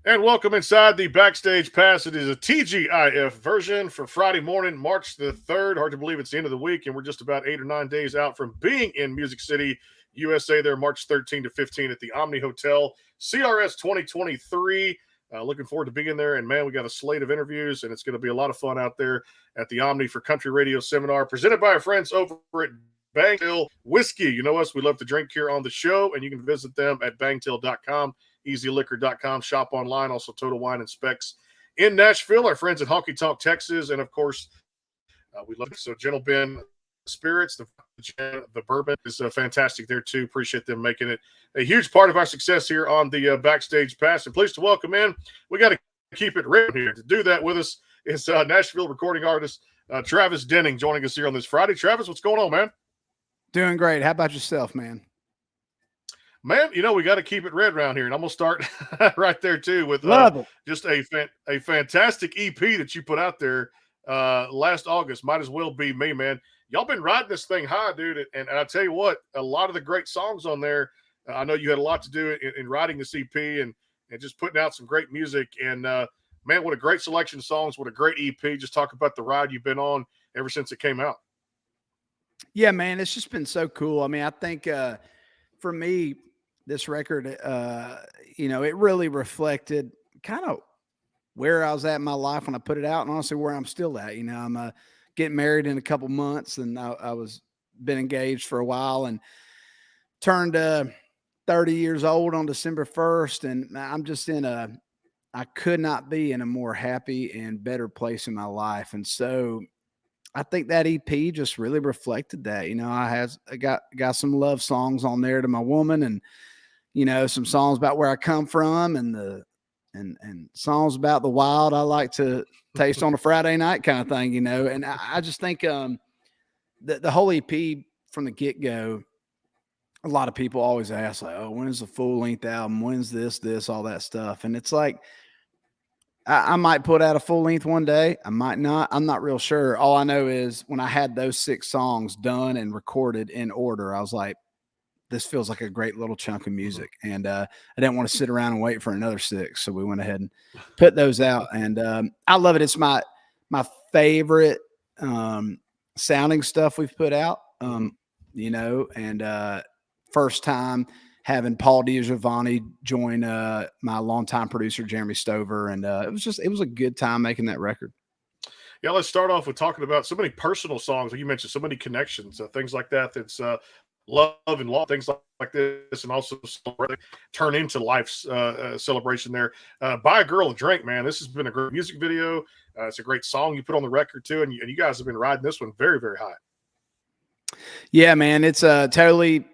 And welcome inside the Backstage Pass. It is a TGIF version for Friday morning, March the 3rd. Hard to believe it's the end of the week, and we're just about 8 or 9 days out from being in Music City, USA, there March 13 to 15 at the Omni Hotel, CRS 2023. Looking forward to being there. And man, we got a slate of interviews, and it's going to be a lot of fun out there at the Omni for Country Radio Seminar, presented by our friends over at Bangtail Whiskey. You know us, we love to drink here on the show, and you can visit them at bangtail.com, easyliquor.com, shop online, also Total Wine and Specs in Nashville, our friends at Honky Tonk Texas, and of course, we love so Gentle Ben Spirits, the bourbon is fantastic there too. Appreciate them making it a huge part of our success here on the Backstage Pass. And pleased to welcome in, we got to keep it written here. To do that with us is Nashville recording artist Travis Denning joining us here on this Friday. Travis, what's going on, man? Doing great. How about yourself, man? Man, you know, we got to keep it red around here. And I'm going to start right there, too, with just a fantastic EP that you put out there last August. Might as well be me, man. Y'all been riding this thing high, dude. And I tell you what, a lot of the great songs on there, I know you had a lot to do in writing this EP and just putting out some great music. And, man, what a great selection of songs. What a great EP. Just talk about the ride you've been on ever since it came out. Yeah, man, it's just been so cool. I mean, I think for me, this record, it really reflected kind of where I was at in my life when I put it out, and honestly where I'm still at. You know, I'm getting married in a couple months, and I was been engaged for a while and turned 30 years old on December 1st, and I'm just I could not be in a more happy and better place in my life. And so I think that EP just really reflected that. You know, I got some love songs on there to my woman, and some songs about where I come from, and and songs about the wild I like to taste on a Friday night kind of thing. And I just think the whole EP from the get go, a lot of people always ask like, "Oh, when's the full length album? When's this, all that stuff?" And it's like, I might put out a full length one day. I might not. I'm not real sure. All I know is when I had those 6 songs done and recorded in order, I was like, this feels like a great little chunk of music. And I didn't want to sit around and wait for another 6. So we went ahead and put those out. And I love it. It's my favorite sounding stuff we've put out, and first time having Paul DiGiovanni join my longtime producer, Jeremy Stover. And it was a good time making that record. Yeah, let's start off with talking about so many personal songs. Like you mentioned, so many connections, things like that. That's love and law, things like this, and also turn into life's celebration there. Buy a Girl a Drink, man. This has been a great music video. It's a great song you put on the record, too. And you guys have been riding this one very, very high. Yeah, man. It's totally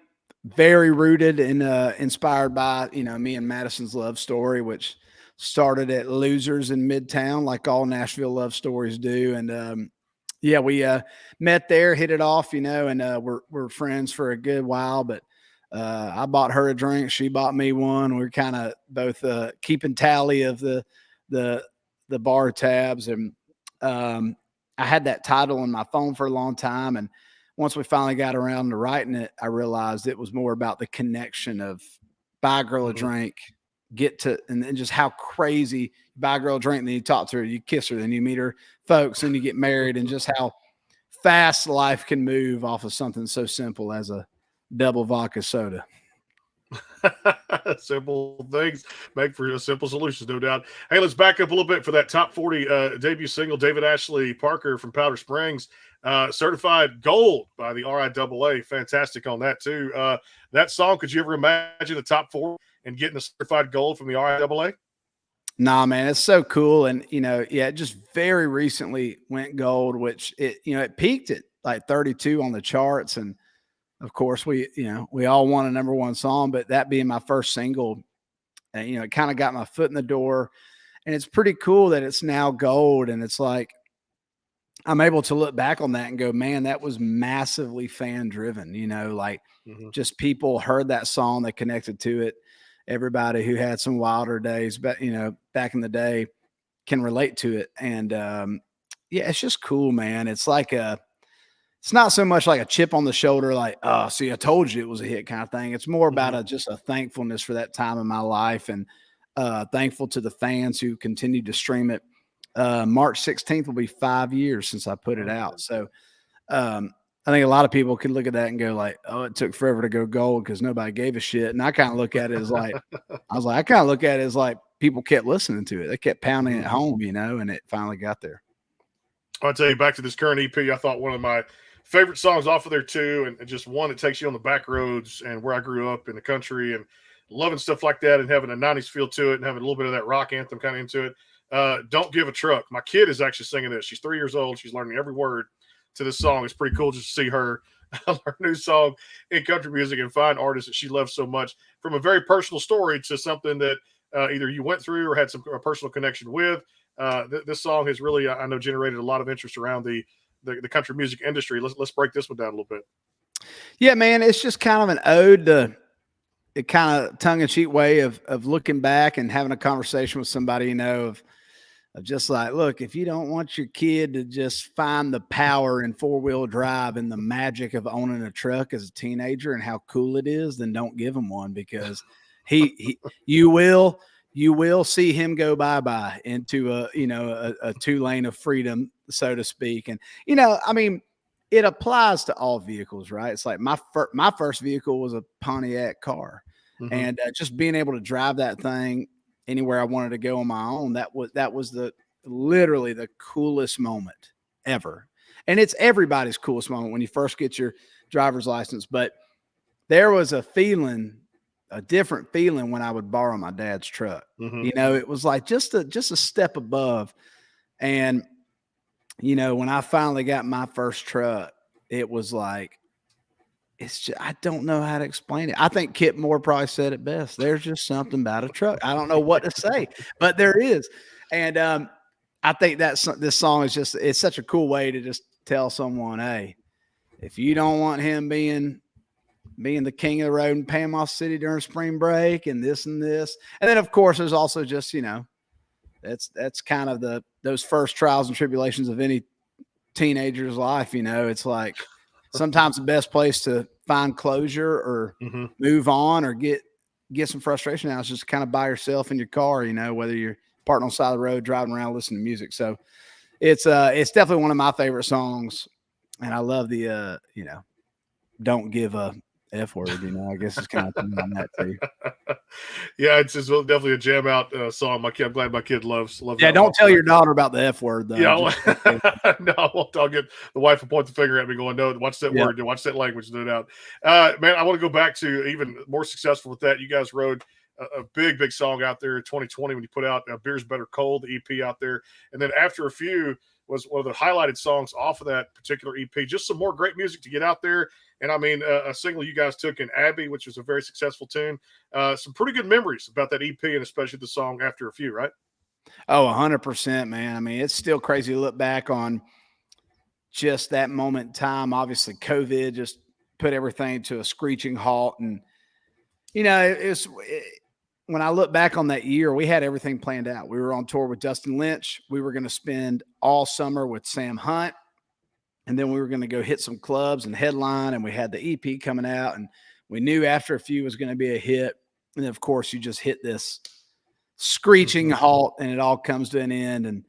very rooted and inspired by, me and Madison's love story, which started at Losers in Midtown, like all Nashville love stories do. And we met there, hit it off, and we're friends for a good while. But I bought her a drink, she bought me one. We were kind of both keeping tally of the bar tabs, and I had that title on my phone for a long time. And once we finally got around to writing it, I realized it was more about the connection of buy a girl a drink, and then just how crazy you buy a girl a drink, then you talk to her, you kiss her, then you meet her folks, and you get married, and just how fast life can move off of something so simple as a double vodka soda. Simple things make for simple solutions, no doubt. Hey, let's back up a little bit for that top 40 debut single, David Ashley Parker from Powder Springs, certified gold by the RIAA. Fantastic on that too. That song, could you ever imagine the top 4 and getting a certified gold from the RIAA? Nah, man, it's so cool. And, it just very recently went gold, which it peaked at like 32 on the charts. And of course we all want a number 1 song, but that being my first single, it kind of got my foot in the door. And it's pretty cool that it's now gold. And it's like, I'm able to look back on that and go, man, that was massively fan driven, just people heard that song, they connected to it. Everybody who had some wilder days, but back in the day can relate to it. And it's just cool, man. It's like it's not so much like a chip on the shoulder, like, oh, see, I told you it was a hit kind of thing. It's more about just a thankfulness for that time in my life. And Thankful to the fans who continued to stream it. March 16th will be 5 years since I put it out. So I think a lot of people could look at that and go like, oh, it took forever to go gold because nobody gave a shit. And I kind of look at it as like, I kind of look at it as like people kept listening to it. They kept pounding it home, and it finally got there. I'll tell you, back to this current EP, I thought one of my favorite songs off of there too, and just one that takes you on the back roads and where I grew up in the country and loving stuff like that and having a 90s feel to it and having a little bit of that rock anthem kind of into it. Don't Give a Truck. My kid is actually singing this. She's 3 years old. She's learning every word to this song. It's pretty cool just to see her learn new song in country music and find artists that she loves so much, from a very personal story to something that either you went through or had a personal connection with. This song has really, I know, generated a lot of interest around the country music industry. Let's break this one down a little bit. Yeah, man, it's just kind of an ode to a kind of tongue-in-cheek way of looking back and having a conversation with somebody, of just like, look, if you don't want your kid to just find the power in four-wheel drive and the magic of owning a truck as a teenager and how cool it is, then don't give him one, because you will see him go bye-bye into a two lane of freedom, so to speak. And, it applies to all vehicles, right? It's like my first vehicle was a Pontiac car. Mm-hmm. And just being able to drive that thing anywhere I wanted to go on my own, that was literally the coolest moment ever. And it's everybody's coolest moment when you first get your driver's license. But there was a different feeling when I would borrow my dad's truck. Mm-hmm. It was like just a step above. And, when I finally got my first truck, it was like, I don't know how to explain it. I think Kip Moore probably said it best. There's just something about a truck. I don't know what to say, but there is. And I think this song is it's such a cool way to just tell someone, hey, if you don't want him being the king of the road in Panama City during spring break and this and this. And then, of course, there's also just, that's kind of those first trials and tribulations of any teenager's life. It's like sometimes the best place to find closure or mm-hmm. move on or get some frustration out is just kind of by yourself in your car, whether you're parked on the side of the road, driving around, listening to music. So it's definitely one of my favorite songs. And I love the, don't give a F word, I guess it's kind of on that too. Yeah, it's definitely a jam out song. I'm glad my kid loves. Yeah, don't tell your daughter about the F word though. Yeah, no, I'll get the wife will point the finger at me, going, "No, watch that word, watch that language, no doubt." Man, I want to go back to even more successful with that. You guys wrote a big song out there in 2020 when you put out "Beer's Better Cold," the EP out there, and then After a Few was one of the highlighted songs off of that particular EP. Just some more great music to get out there. And a single you guys took in Abby, which was a very successful tune. Some pretty good memories about that EP, and especially the song After a Few, right? Oh, 100%, man. It's still crazy to look back on just that moment in time. Obviously, COVID just put everything to a screeching halt. And, when I look back on that year, we had everything planned out. We were on tour with Dustin Lynch. We were going to spend all summer with Sam Hunt. And then we were going to go hit some clubs and headline, and we had the EP coming out, and we knew After a Few was going to be a hit. And of course, you just hit this screeching halt, and it all comes to an end. And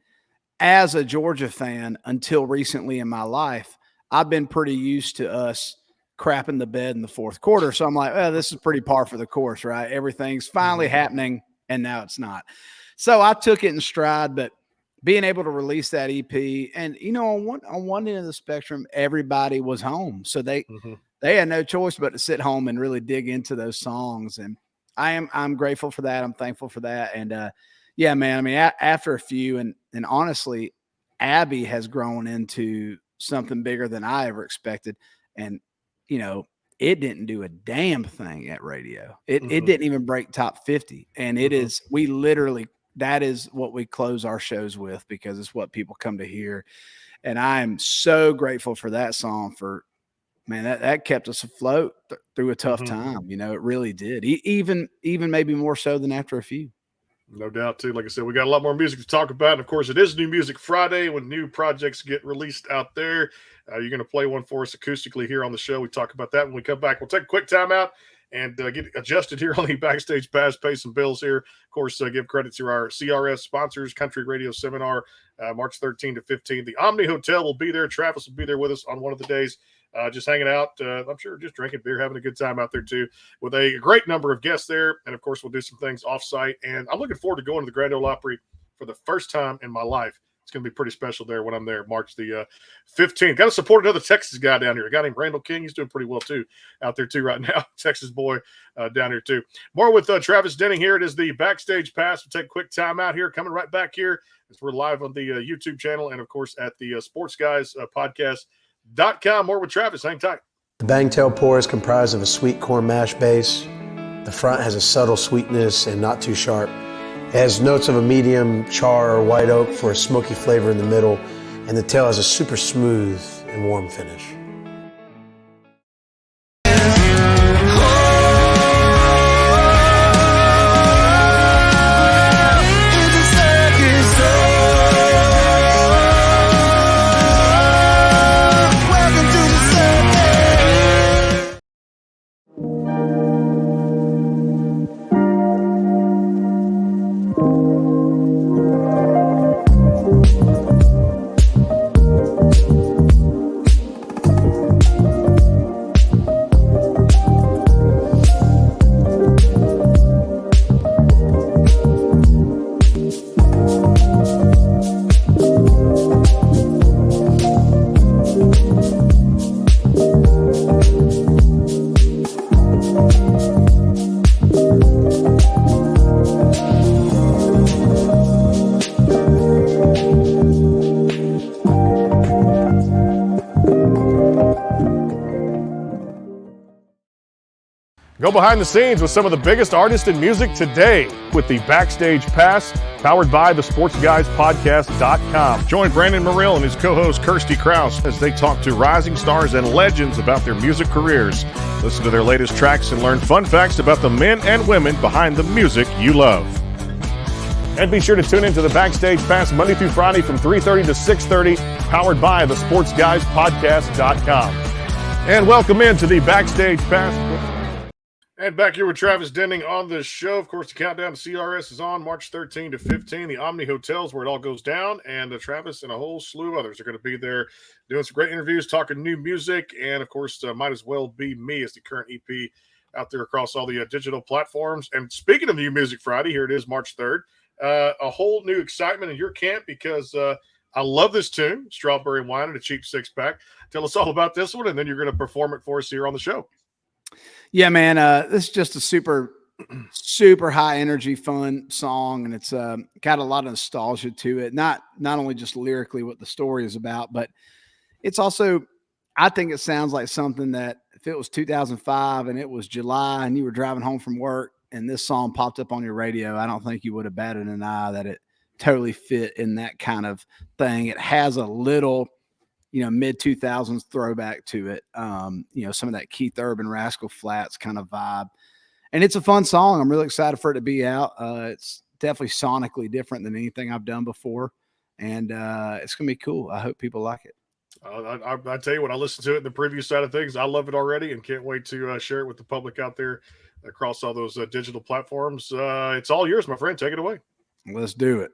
as a Georgia fan, until recently in my life, I've been pretty used to us crapping the bed in the fourth quarter. So I'm like, well, this is pretty par for the course, right? Everything's finally happening, and now it's not. So I took it in stride, but being able to release that EP, and on one end of the spectrum, everybody was home, so they had no choice but to sit home and really dig into those songs. And I'm grateful for that. I'm thankful for that. And yeah, man. After a Few, and honestly, Abby has grown into something bigger than I ever expected. And it didn't do a damn thing at radio. It didn't even break top 50, and it is that is what we close our shows with, because it's what people come to hear. And I am so grateful for that song. That kept us afloat through a tough time. It really did. Even maybe more so than After a Few. No doubt, too. Like I said, we got a lot more music to talk about. And of course, it is New Music Friday when new projects get released out there. You're going to play one for us acoustically here on the show. We talk about that when we come back. We'll take a quick time out and get adjusted here on the Backstage Pass, pay some bills here. Of course, give credit to our CRS sponsors, Country Radio Seminar, March 13 to 15. The Omni Hotel will be there. Travis will be there with us on one of the days, just hanging out. I'm sure just drinking beer, having a good time out there too, with a great number of guests there. And of course, we'll do some things off-site. And I'm looking forward to going to the Grand Ole Opry for the first time in my life. It's going to be pretty special there when I'm there, March the 15th. Got to support another Texas guy down here. A guy named Randall King. He's doing pretty well, too, out there, too, right now. Texas boy down here, too. More with Travis Denning here. It is the Backstage Pass. We'll take a quick time out here. Coming right back here as we're live on the YouTube channel and, of course, at the Sports Guys podcast.com. More with Travis. Hang tight. The Bangtail pour is comprised of a sweet corn mash base. The front has a subtle sweetness and not too sharp. It has notes of a medium char or white oak for a smoky flavor in the middle, and the tail has a super smooth and warm finish. Go behind the scenes with some of the biggest artists in music today with the Backstage Pass, powered by the SportsGuysPodcast.com. Join Brandon Morrill and his co-host Kirsty Krause as they talk to rising stars and legends about their music careers. Listen to their latest tracks and learn fun facts about the men and women behind the music you love. And be sure to tune into the Backstage Pass Monday through Friday from 3:30 to 6:30, powered by the SportsGuysPodcast.com. And welcome into the Backstage Pass. And back here with Travis Denning on the show. Of course, the countdown to CRS is on March 13 to 15. The Omni Hotels where it all goes down. And Travis and a whole slew of others are going to be there doing some great interviews, talking new music. And, of course, Might As Well Be Me as the current EP out there across all the digital platforms. And speaking of New Music Friday, here it is, March 3rd. A whole new excitement in your camp because I love this tune, Strawberry Wine and a Cheap Six-Pack. Tell us all about this one, and then you're going to perform it for us here on the show. Yeah, man, this is just a super high energy, fun song, and it's got a lot of nostalgia to it. Not only just lyrically what the story is about, but it's also, I think it sounds like something that if it was 2005 and it was July and you were driving home from work and this song popped up on your radio, I don't think you would have batted an eye that it totally fit in that kind of thing. It has a little, mid 2000s throwback to it. Some of that Keith Urban, Rascal Flatts kind of vibe. And it's a fun song. I'm really excited for it to be out. It's definitely sonically different than anything I've done before. And it's going to be cool. I hope people like it. I tell you, when I listen to it in the preview side of things, I love it already and can't wait to share it with the public out there across all those digital platforms. It's all yours, my friend. Take it away. Let's do it.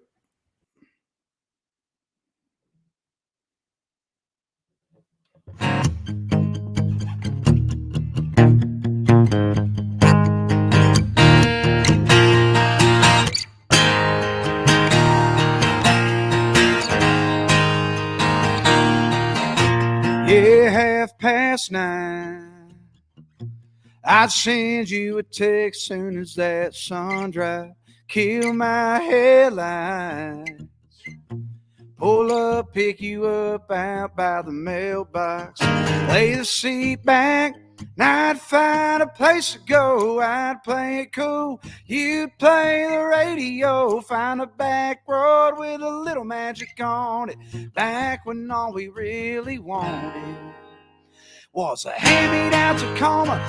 Yeah, 9:30. I'd send you a text soon as that sun drive. Kill my headlights. Pull up, pick you up out by the mailbox. Lay the seat back, and I'd find a place to go. I'd play it cool, you'd play the radio. Find a back road with a little magic on it. Back when all we really wanted was a hand-me-down Tacoma,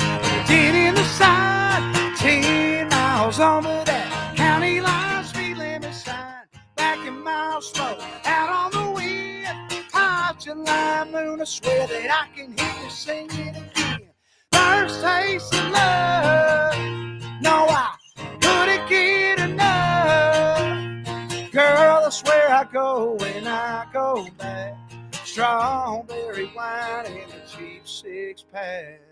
did in the side, 10 miles over that county line, speed limit sign. Back in miles slow, out on the wind, hot July moon, I swear that I can hear you singing again. First taste of love. No, I couldn't get enough. Girl, I swear I go when I go back. Strawberry wine in a cheap 6-pack.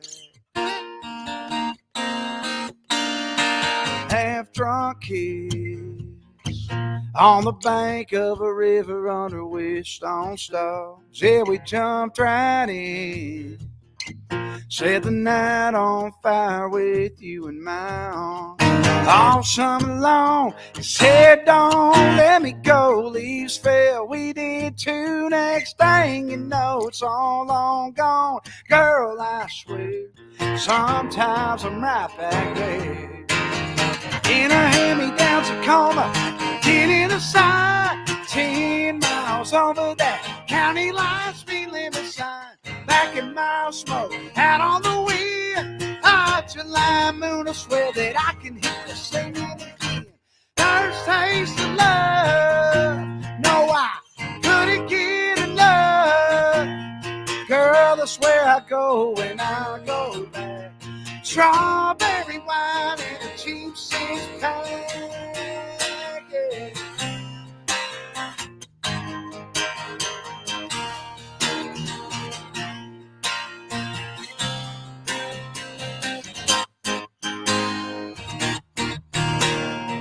Half drunk kids on the bank of a river under wishstone stars. Yeah, we jumped right in. Set the night on fire with you in my arms. All summer long, it said don't let me go. Leaves fell, we did too. Next thing you know, it's all long gone. Girl, I swear, sometimes I'm right back there. In a hand-me-down Tacoma, get in the side, 10 miles over that county line, speed limit sign. Back in my smoke, out on the wind, hot July moon, I swear that I can hear you singing again. First taste of love, no, I couldn't get enough. Girl, I swear I go when I go back. Strawberry wine and a cheap 6-pack. Yeah.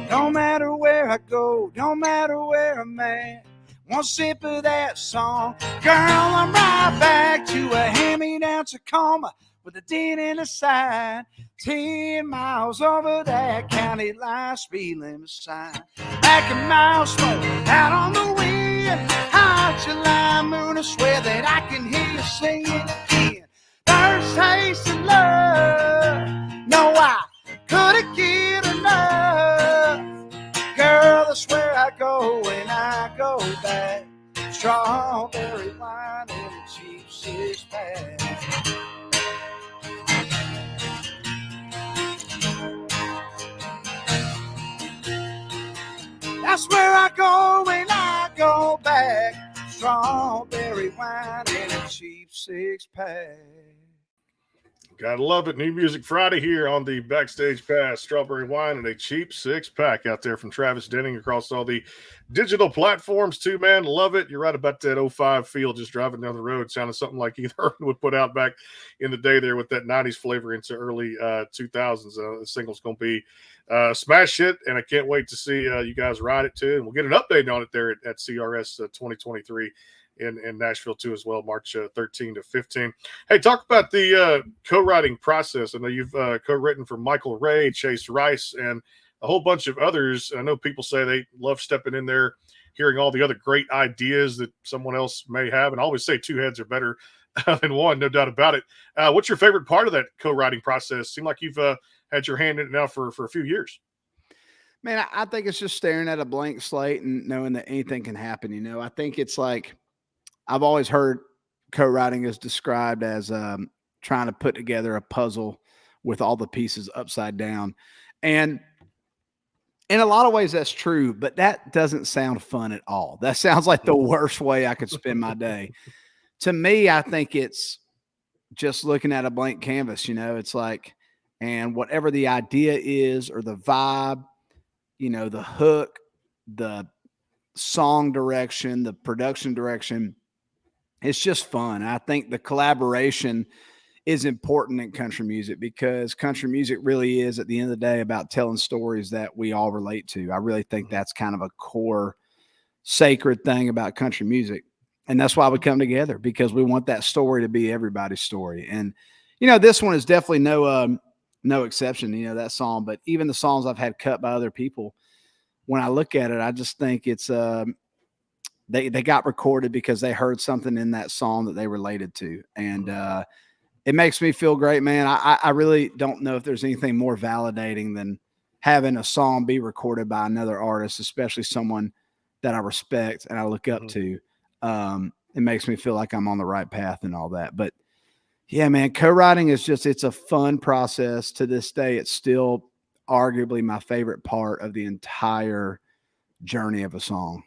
No matter where I go, no matter where I'm at, one sip of that song, girl, I'm right back to a hand-me-down Tacoma with a dent in the side, 10 miles over that county line, speed limit sign. Back in my smoke, out on the wind, hot July moon, I swear that I can hear you singing again. First taste of love, no, I couldn't get enough. Girl, I swear I go when I go back. Strawberry wine in a cheap 6-pack. That's where I go when I go back. Strawberry wine in a cheap 6-pack. Gotta love it. New Music Friday here on the Backstage Pass. Strawberry wine and a cheap 6-pack out there from Travis Denning across all the digital platforms too, man. Love it. You're right about that 05 feel just driving down the road. Sounded something like Keith Urban would put out back in the day there with that 90s flavor into early 2000s. The single's going to be smash hit, and I can't wait to see you guys ride it too. And we'll get an update on it there at CRS 2023. In Nashville too as well, March 13 to 15. Hey, talk about the co-writing process. I know you've co-written for Michael Ray, Chase Rice, and a whole bunch of others. I know people say they love stepping in there, hearing all the other great ideas that someone else may have. And I always say two heads are better than one, no doubt about it. What's your favorite part of that co-writing process? Seemed like you've had your hand in it now for a few years. Man, I think it's just staring at a blank slate and knowing that anything can happen. You know, I think it's like, I've always heard co-writing is described as trying to put together a puzzle with all the pieces upside down. And in a lot of ways, that's true, but that doesn't sound fun at all. That sounds like the worst way I could spend my day. To me, I think it's just looking at a blank canvas, you know, it's like, and whatever the idea is or the vibe, you know, the hook, the song direction, the production direction, it's just fun. I think the collaboration is important in country music because country music really is, at the end of the day, about telling stories that we all relate to. I really think that's kind of a core sacred thing about country music. And that's why we come together, because we want that story to be everybody's story. And, you know, this one is definitely no exception, you know, that song, but even the songs I've had cut by other people, when I look at it, I just think it's, they got recorded because they heard something in that song that they related to. And it makes me feel great, man. I really don't know if there's anything more validating than having a song be recorded by another artist, especially someone that I respect and I look up to. It makes me feel like I'm on the right path and all that. But yeah, man, co-writing is just, it's a fun process. To this day, it's still arguably my favorite part of the entire journey of a song.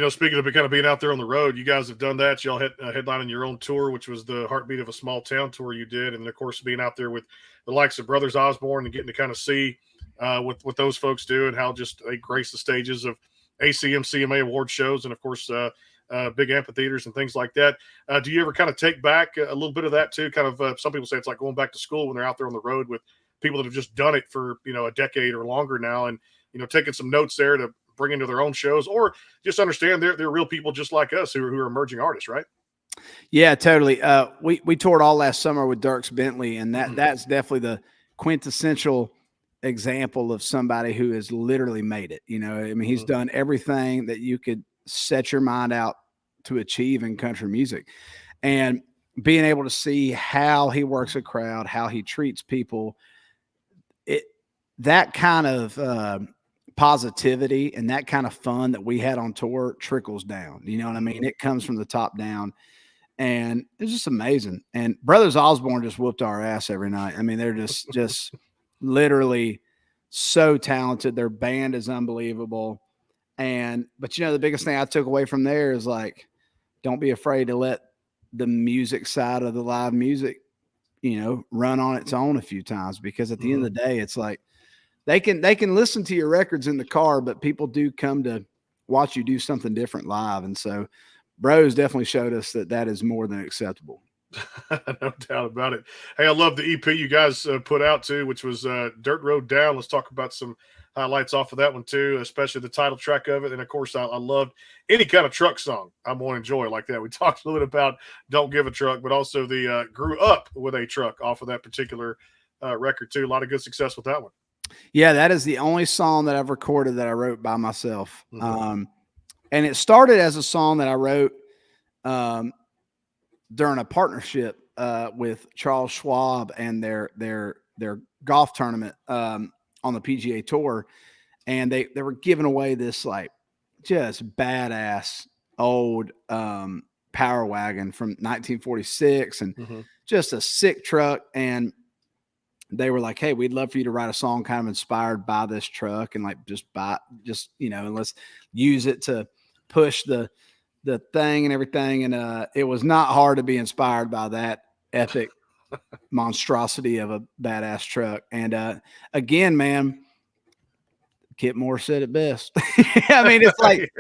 Speaking of kind of being out there on the road, you guys have done that. Y'all had headlining your own tour, which was the Heartbeat of a Small Town tour you did, and of course being out there with the likes of Brothers Osborne and getting to kind of see what those folks do and how just they grace the stages of ACM, CMA award shows, and of course big amphitheaters and things like that. Do you ever kind of take back a little bit of that too? Kind of some people say it's like going back to school when they're out there on the road with people that have just done it for a decade or longer now, and taking some notes there to bring into their own shows, or just understand they're real people just like us who are emerging artists, right? Yeah, totally. We toured all last summer with Dierks Bentley, and that's definitely the quintessential example of somebody who has literally made it. I mean, he's done everything that you could set your mind out to achieve in country music, and being able to see how he works a crowd, how he treats people, that kind of positivity and that kind of fun that we had on tour trickles down. You know what I mean? It comes from the top down, and it's just amazing. And Brothers Osborne just whooped our ass every night. I mean, they're just literally so talented. Their band is unbelievable. But the biggest thing I took away from there is like, don't be afraid to let the music side of the live music, run on its own a few times, because at the end of the day, it's like, they can listen to your records in the car, but people do come to watch you do something different live. And so Bros definitely showed us that is more than acceptable. No doubt about it. Hey, I love the EP you guys put out too, which was Dirt Road Down. Let's talk about some highlights off of that one too, especially the title track of it. And of course, I loved any kind of truck song I'm going to enjoy like that. We talked a little bit about Don't Give a Truck, but also the Grew Up with a Truck off of that particular record too. A lot of good success with that one. Yeah, that is the only song that I've recorded that I wrote by myself. And it started as a song that I wrote during a partnership with Charles Schwab and their golf tournament on the PGA Tour. And they were giving away this like just badass old Power Wagon from 1946 and just a sick truck. And they were like, hey, we'd love for you to write a song kind of inspired by this truck, and like and let's use it to push the thing and everything. And it was not hard to be inspired by that epic monstrosity of a badass truck. And again, man, Kip Moore said it best. I mean, it's like,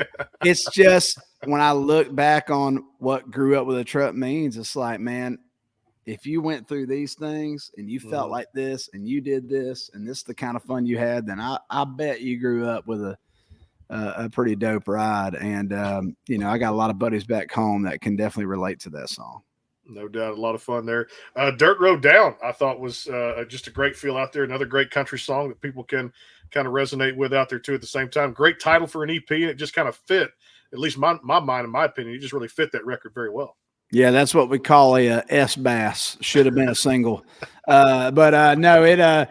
it's just, when I look back on what Grew Up with a Truck means, it's like, man, if you went through these things and you felt like this and you did this and this is the kind of fun you had, then I bet you grew up with a pretty dope ride. And, I got a lot of buddies back home that can definitely relate to that song. No doubt. A lot of fun there. Dirt Road Down, I thought was just a great feel out there. Another great country song that people can kind of resonate with out there too at the same time. Great title for an EP, and it just kind of fit, at least my mind, in my opinion, it just really fit that record very well. Yeah, that's what we call a S-Bass. Should have been a single. No,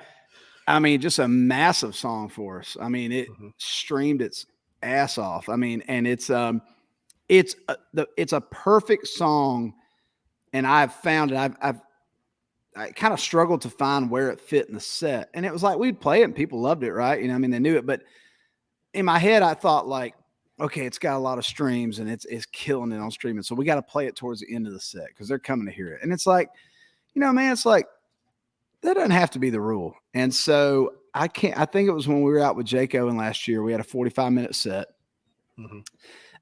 I mean, just a massive song for us. I mean, it streamed its ass off. I mean, and it's a perfect song. And I've found it. I kind of struggled to find where it fit in the set. And it was like, we'd play it and people loved it, right? I mean, they knew it. But in my head, I thought like, okay, it's got a lot of streams and it's killing it on streaming. So we got to play it towards the end of the set because they're coming to hear it. And it's like, man, it's like, that doesn't have to be the rule. And so I think it was when we were out with Jake Owen last year, we had a 45-minute set.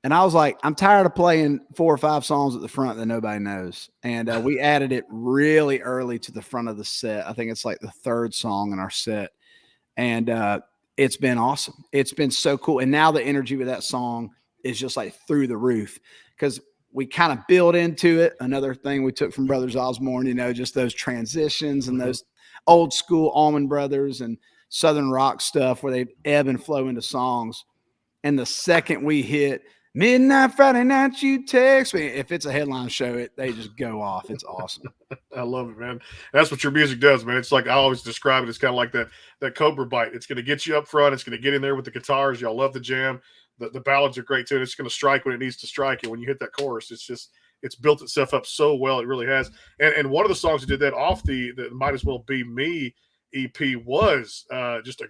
And I was like, I'm tired of playing 4 or 5 songs at the front that nobody knows. And we added it really early to the front of the set. I think it's like the 3rd song in our set. And it's been awesome. It's been so cool. And now the energy with that song is just like through the roof because we kind of build into it. Another thing we took from Brothers Osborne, just those transitions and those old school Allman Brothers and Southern rock stuff where they ebb and flow into songs. And the second we hit Midnight Friday Night, you text me, if it's a headline show, they just go off. It's awesome. I love it, man. That's what your music does, man. It's like, I always describe it as kind of like that Cobra bite. It's going to get you up front. It's going to get in there with the guitars. Y'all love the jam. The ballads are great too. And it's going to strike when it needs to strike. And when you hit that chorus, it's built itself up so well. It really has. And one of the songs that did that off the Might As Well Be Me EP was just a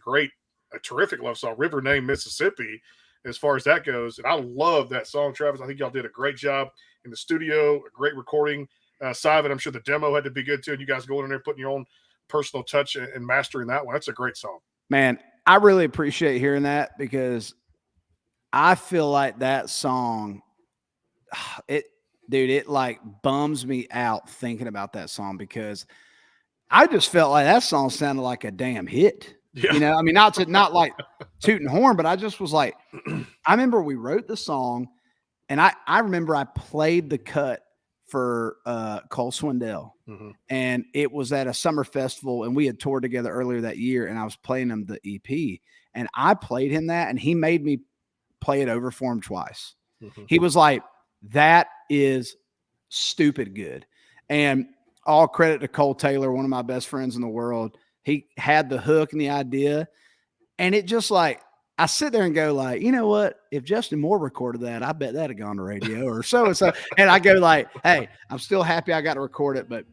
terrific love song, River Name Mississippi. as far as that goes. And I love that song, Travis. I think y'all did a great job in the studio, a great recording side of it. I'm sure the demo had to be good too. And you guys going in there, putting your own personal touch and mastering that one. That's a great song. Man, I really appreciate hearing that, because I feel like that song, it like bums me out thinking about that song, because I just felt like that song sounded like a damn hit. Yeah. You know, I mean, not like tooting horn, but I just was like, I remember we wrote the song, and I remember I played the cut for Cole Swindell, and it was at a summer festival, and we had toured together earlier that year, and I was playing him the EP, and I played him that, and he made me play it over for him twice. He was like, that is stupid good. And all credit to Cole Taylor, one of my best friends in the world. He had the hook and the idea, and it just like, I sit there and go like, you know what? If Justin Moore recorded that, I bet that'd have gone to radio or so and so. And I go like, hey, I'm still happy I got to record it, but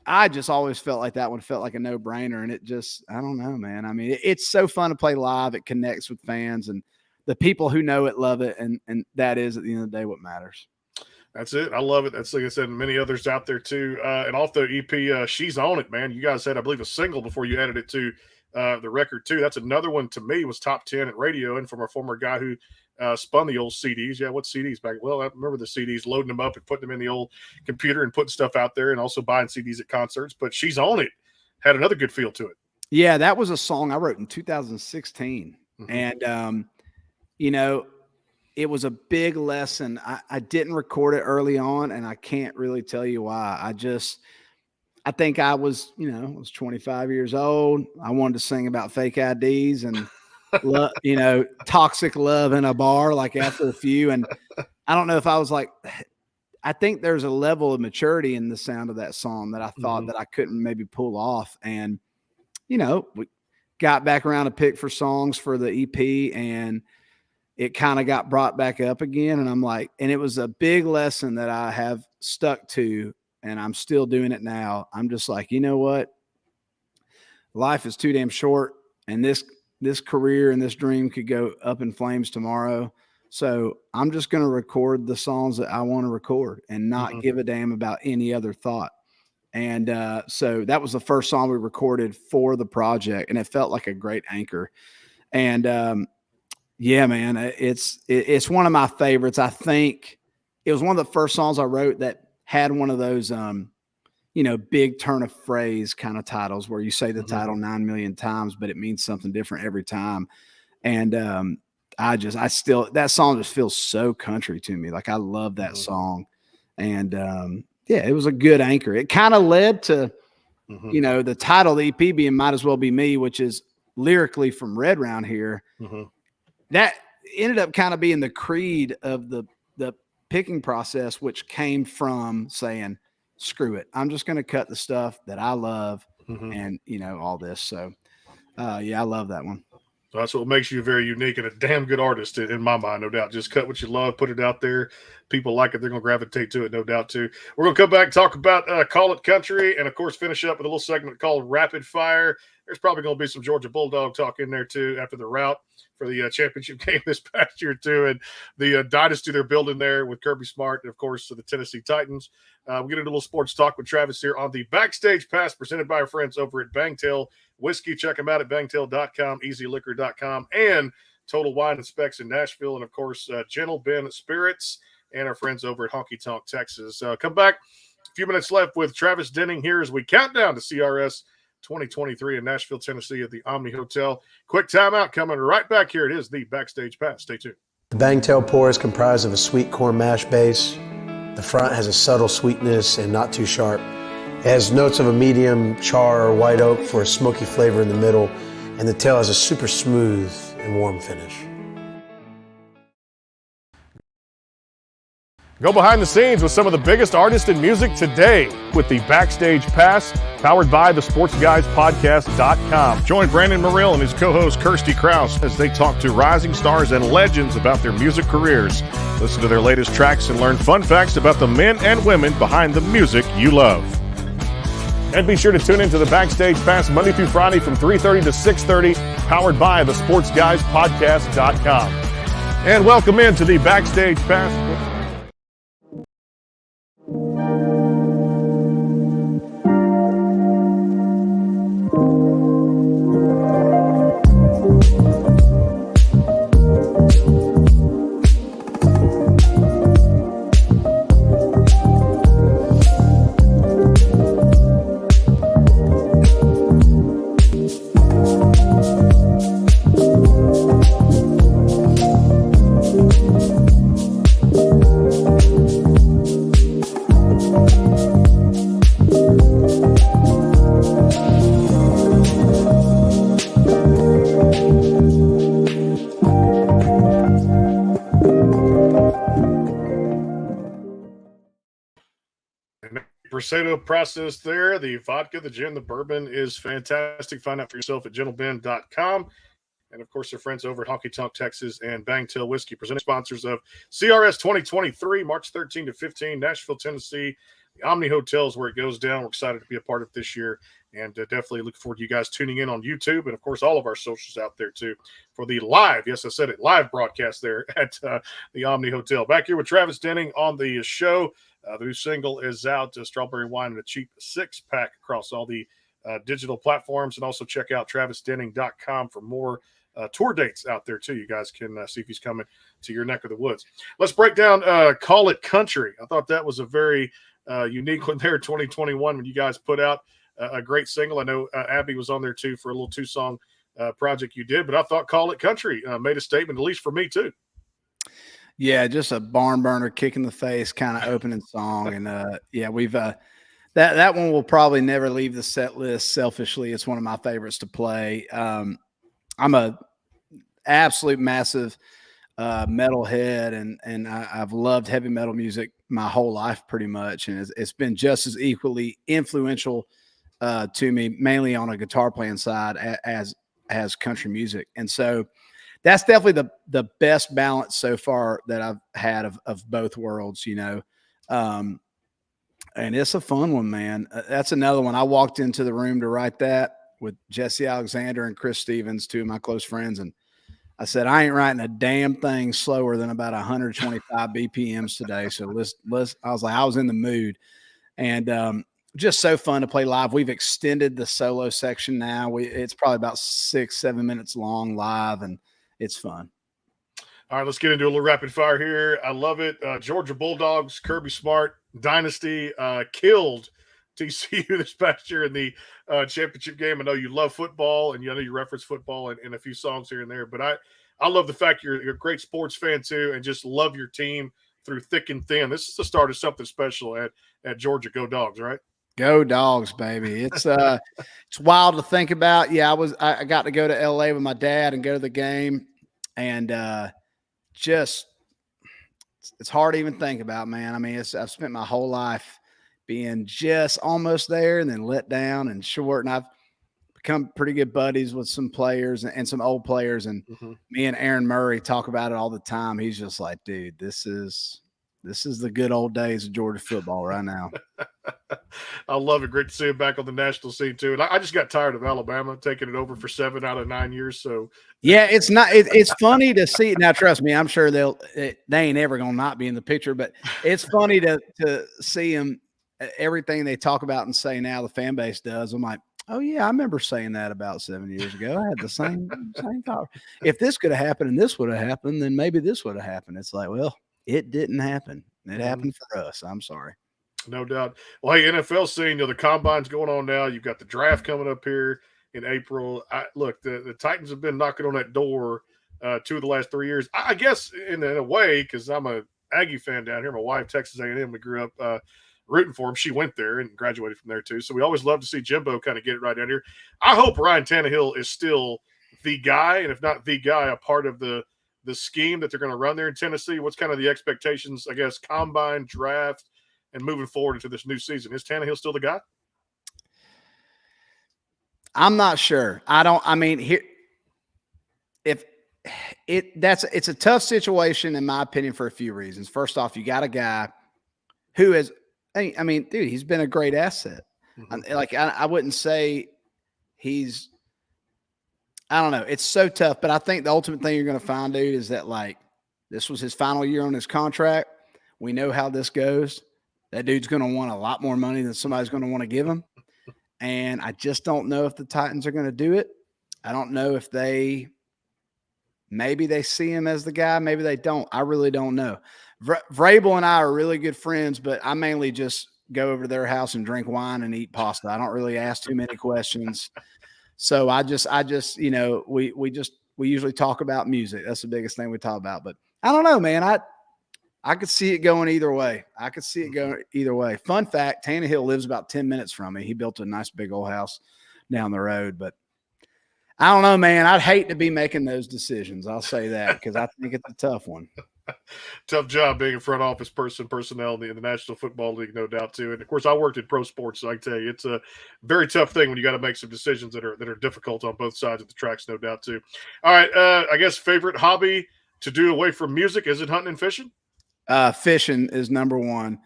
I just always felt like that one felt like a no-brainer. And it just, I don't know, man. I mean, it's so fun to play live. It connects with fans, and the people who know it love it. And that is, at the end of the day, what matters. That's it. I love it. That's, like I said, many others out there too. And off the EP, She's On It, man. You guys had, I believe, a single before you added it to the record too. That's another one to me was top 10 at radio, and from our former guy who spun the old CDs. Yeah, what CDs back? Well, I remember the CDs, loading them up and putting them in the old computer and putting stuff out there, and also buying CDs at concerts. But She's On It had another good feel to it. Yeah, that was a song I wrote in 2016, and you know, it was a big lesson. I didn't record it early on, and I can't really tell you why. I think I was, you know, I was 25 years old. I wanted to sing about fake IDs and, you know, toxic love in a bar, like after a few. And I don't know if I was like, I think there's a level of maturity in the sound of that song that I thought that I couldn't maybe pull off. And, you know, we got back around to pick for songs for the EP, and it kind of got brought back up again. And I'm like, and it was a big lesson that I have stuck to, and I'm still doing it now. I'm just like, you know what? Life is too damn short, and this career and this dream could go up in flames tomorrow. So I'm just going to record the songs that I want to record and not give a damn about any other thought. And so that was the first song we recorded for the project, and it felt like a great anchor. And yeah, man, it's one of my favorites. I think it was one of the first songs I wrote that had one of those, you know, big turn of phrase kind of titles where you say the title 9 million times, but it means something different every time. And that song just feels so country to me. Like, I love that song. And yeah, it was a good anchor. It kind of led to, you know, the title of the EP being Might As Well Be Me, which is lyrically from Red Round Here. That ended up kind of being the creed of the picking process, which came from saying, screw it, I'm just going to cut the stuff that I love and, you know, all this. So yeah, I love that one. So that's what makes you very unique and a damn good artist in my mind, no doubt. Just cut what you love, put it out there. People like it, they're going to gravitate to it, no doubt too. We're going to come back and talk about Call It Country, and of course finish up with a little segment called Rapid Fire. There's probably going to be some Georgia Bulldog talk in there too after the route for the championship game this past year too, and the dynasty they're building there with Kirby Smart, and of course the Tennessee Titans. We're getting a little sports talk with Travis here on the Backstage Pass, presented by our friends over at Bangtail Whiskey. Check them out at bangtail.com, easyliquor.com, and Total Wine and Specs in Nashville, and of course Gentle Ben Spirits and our friends over at Honky Tonk Texas. Come back, a few minutes left with Travis Denning here as we count down to CRS 2023 in Nashville, Tennessee at the Omni Hotel. Quick timeout, coming right back here. It is the Backstage Pass. Stay tuned. The Bangtail pour is comprised of a sweet corn mash base. The front has a subtle sweetness and not too sharp. It has notes of a medium char or white oak for a smoky flavor in the middle, and the tail has a super smooth and warm finish. Go behind the scenes with some of the biggest artists in music today with the Backstage Pass, powered by the SportsGuysPodcast.com. Join Brandon Morrill and his co-host Kirsty Krause as they talk to rising stars and legends about their music careers. Listen to their latest tracks and learn fun facts about the men and women behind the music you love. And be sure to tune into the Backstage Pass Monday through Friday from 3:30 to 6:30, powered by the SportsGuysPodcast.com. And welcome into the Backstage Pass. Prosecco process there. The vodka, the gin, the bourbon is fantastic. Find out for yourself at gentleben.com. And of course, their friends over at Honky Tonk Texas and Bangtail Whiskey, presenting sponsors of CRS 2023, March 13 to 15, Nashville, Tennessee. The Omni Hotel is where it goes down. We're excited to be a part of it this year, and definitely look forward to you guys tuning in on YouTube and, of course, all of our socials out there, too, for the live, yes, I said it, live broadcast there at the Omni Hotel. Back here with Travis Denning on the show. The new single is out, Strawberry Wine and a Cheap Six-Pack, across all the digital platforms. And also check out travisdenning.com for more tour dates out there, too. You guys can see if he's coming to your neck of the woods. Let's break down Call It Country. I thought that was a very unique one there, 2021, when you guys put out a great single. I know Abby was on there, too, for a little two-song project you did. But I thought Call It Country made a statement, at least for me, too. Yeah, just a barn burner, kick in the face kind of opening song. And yeah, we've that one will probably never leave the set list. Selfishly, it's one of my favorites to play. I'm a absolute massive metal head, and I've loved heavy metal music my whole life pretty much, and it's been just as equally influential to me, mainly on a guitar playing side as country music. And so that's definitely the best balance so far that I've had of both worlds, you know. And it's a fun one, man. That's another one. I walked into the room to write that with Jesse Alexander and Chris Stevens, two of my close friends. And I said, I ain't writing a damn thing slower than about 125 BPMs today. So I was like, I was in the mood. And just so fun to play live. We've extended the solo section now. It's probably about 6-7 minutes long live, and it's fun. All right, let's get into a little rapid fire here. I love it. Georgia Bulldogs, Kirby Smart, Dynasty killed TCU this past year in the championship game. I know you love football, and I know you reference football in a few songs here and there, but I love the fact you're a great sports fan too, and just love your team through thick and thin. This is the start of something special at Georgia. Go Dogs, right? Go Dogs, baby. It's wild to think about. Yeah, I got to go to LA with my dad and go to the game, and just it's hard to even think about, man. I mean, I've spent my whole life being just almost there and then let down and short, and I've become pretty good buddies with some players and some old players, and me and Aaron Murray talk about it all the time. He's just like, dude, this is the good old days of Georgia football right now. I love it. Great to see him back on the national scene too. And I just got tired of Alabama taking it over for 7 out of 9 years. So yeah, it's funny to see. Now, trust me, I'm sure they ain't ever gonna not be in the picture, but it's funny to see them. Everything they talk about and say now, the fan base does. I'm like, oh yeah, I remember saying that about 7 years ago. I had the same thought. If this could have happened and this would have happened, then maybe this would have happened. It's like, well, it didn't happen. It happened for us. I'm sorry. No doubt. Well, hey, NFL scene, the combine's going on now. You've got the draft coming up here in April. Look, the Titans have been knocking on that door 2 of the last 3 years. I guess in a way, because I'm a Aggie fan down here. My wife, Texas A&M, we grew up rooting for him. She went there and graduated from there too. So we always love to see Jimbo kind of get it right down here. I hope Ryan Tannehill is still the guy, and if not the guy, a part of the scheme that they're going to run there in Tennessee. What's kind of the expectations, I guess, combine, draft, and moving forward into this new season? Is Tannehill still the guy? I'm not sure. It's a tough situation in my opinion for a few reasons. First off, you got a guy who is, I mean, dude, he's been a great asset. I wouldn't say I don't know. It's so tough, but I think the ultimate thing you're going to find, dude, is that like This was his final year on his contract. We know how this goes. That dude's going to want a lot more money than somebody's going to want to give him. And I just don't know if the Titans are going to do it. I don't know if maybe they see him as the guy. Maybe they don't. I really don't know. Vrabel and I are really good friends, but I mainly just go over to their house and drink wine and eat pasta. I don't really ask too many questions. So I just, we usually talk about music. That's the biggest thing we talk about. But I don't know, man. I could see it going either way. Fun fact, Tannehill lives about 10 minutes from me. He built a nice big old house down the road. But I don't know, man. I'd hate to be making those decisions. I'll say that because I think it's a tough one. Tough job being a front office personnel in the National Football League, no doubt, too. And, of course, I worked in pro sports, so I can tell you it's a very tough thing when you got to make some decisions that are difficult on both sides of the tracks, no doubt, too. All right, I guess favorite hobby to do away from music, is it hunting and fishing? Fishing is number one.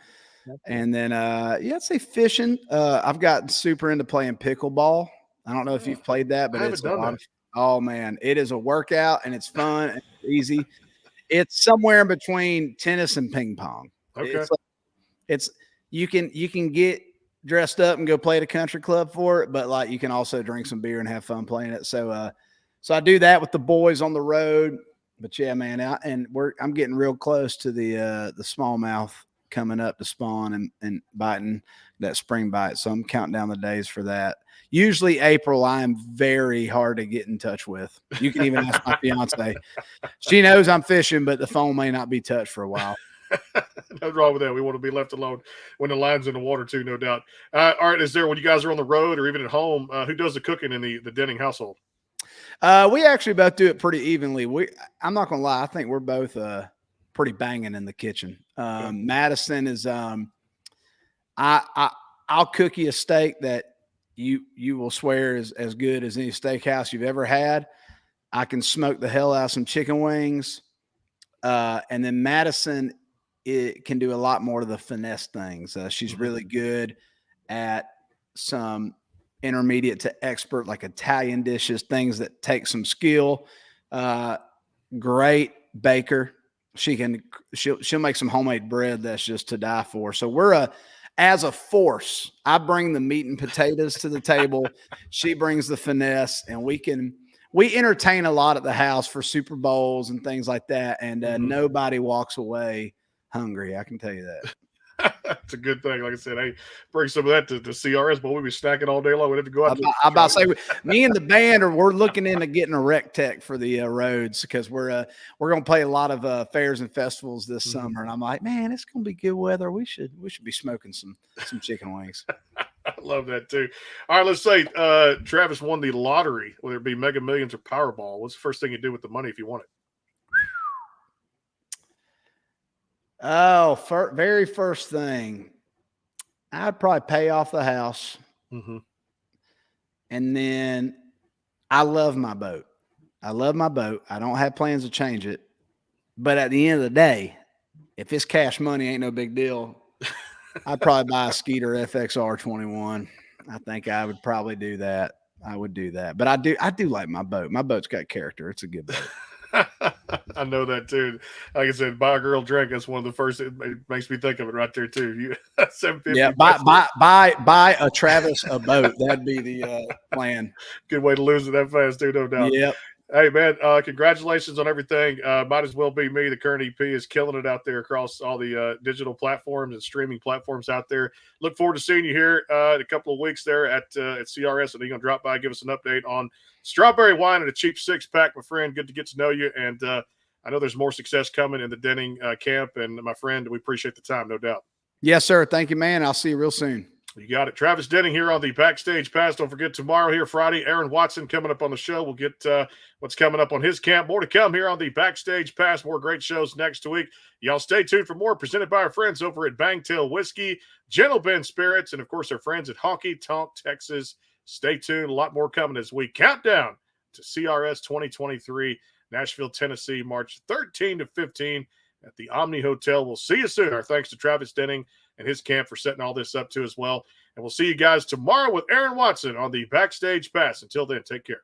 And then, I'd say fishing. I've gotten super into playing pickleball. I don't know if you've played that, but it's a lot of, oh man, it is a workout and it's fun and it's easy. It's somewhere in between tennis and ping pong. Okay. It's you can get dressed up and go play at a country club for it, but like you can also drink some beer and have fun playing it. So I do that with the boys on the road. But yeah, man, I'm getting real close to the smallmouth coming up to spawn and biting that spring bite. So I'm counting down the days for that. Usually April, I'm very hard to get in touch with. You can even ask my fiance. She knows I'm fishing, but the phone may not be touched for a while. Nothing wrong with that. We want to be left alone when the line's in the water too, no doubt. All right, is there, when you guys are on the road or even at home, who does the cooking in the Denning household? We actually both do it pretty evenly. I'm not gonna lie, I think we're both pretty banging in the kitchen. Madison is I'll cook you a steak that you will swear is as good as any steakhouse you've ever had. I can smoke the hell out of some chicken wings. And then Madison can do a lot more of the finesse things. She's really good at some intermediate to expert, like Italian dishes, things that take some skill. Great baker. She'll make some homemade bread that's just to die for. So as a force, I bring the meat and potatoes to the table. She brings the finesse, and we entertain a lot at the house for Super Bowls and things like that. And nobody walks away hungry. I can tell you that. That's a good thing. Like I said, hey, bring some of that to CRS, but we'll be snacking all day long. We'd have to go out. I'm about to say, me and the band we're looking into getting a rec tech for the roads because we're going to play a lot of fairs and festivals this summer. And I'm like, man, it's going to be good weather. We should be smoking some chicken wings. I love that too. All right, let's say Travis won the lottery, whether it be Mega Millions or Powerball. What's the first thing you do with the money if you won it? Oh, very first thing, I'd probably pay off the house. And then I love my boat. I don't have plans to change it. But at the end of the day, if it's cash money, ain't no big deal. I'd probably buy a Skeeter FXR 21. I think I would probably do that. I would do that. But I do like my boat. My boat's got character. It's a good boat. I know that too. Like I said, buy a girl drink. That's one of the first. It makes me think of it right there too. Yeah, buy a Travis a boat. That'd be the plan. Good way to lose it that fast too, no doubt. Yep. Hey man, congratulations on everything. Might as well be me. The current EP is killing it out there across all the digital platforms and streaming platforms out there. Look forward to seeing you here in a couple of weeks there at CRS. And you're gonna drop by and give us an update on strawberry wine and a cheap 6-pack, my friend. Good to get to know you. And I know there's more success coming in the Denning camp. And my friend, we appreciate the time, no doubt. Yes, sir. Thank you, man. I'll see you real soon. You got it. Travis Denning here on the Backstage Pass. Don't forget tomorrow here, Friday, Aaron Watson coming up on the show. We'll get what's coming up on his camp. More to come here on the Backstage Pass. More great shows next week. Y'all stay tuned for more, presented by our friends over at Bangtail Whiskey, Gentle Ben Spirits, and, of course, our friends at Honky Tonk Texas. Stay tuned. A lot more coming as we count down to CRS 2023, Nashville, Tennessee, March 13 to 15 at the Omni Hotel. We'll see you soon. Our thanks to Travis Denning and his camp for setting all this up too as well. And we'll see you guys tomorrow with Aaron Watson on the Backstage Pass. Until then, take care.